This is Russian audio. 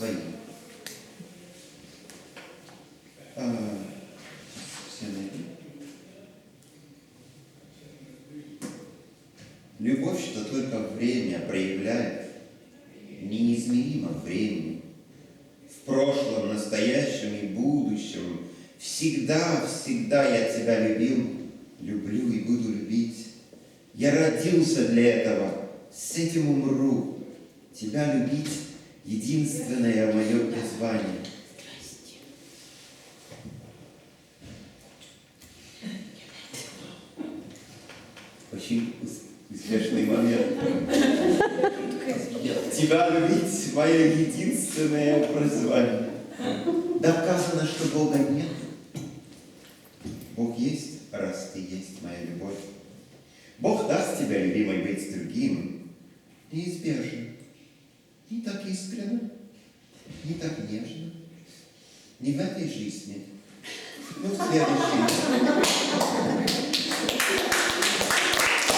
свои. Все найду. Любовь, что только время проявляет, неизмеримо времени. В прошлом, настоящем и будущем всегда, всегда я тебя любил, люблю и буду любить. Я родился для этого, с этим умру. Тебя любить — единственное мое призвание. Очень успешный момент. Тебя любить — мое единственное призвание. Доказано, что Бога нет. Бог есть, раз ты есть моя любовь. Бог даст тебе, любимой, быть с другим. Неизбежно. Не так искренно, не так нежно. Не в этой жизни, но в следующей.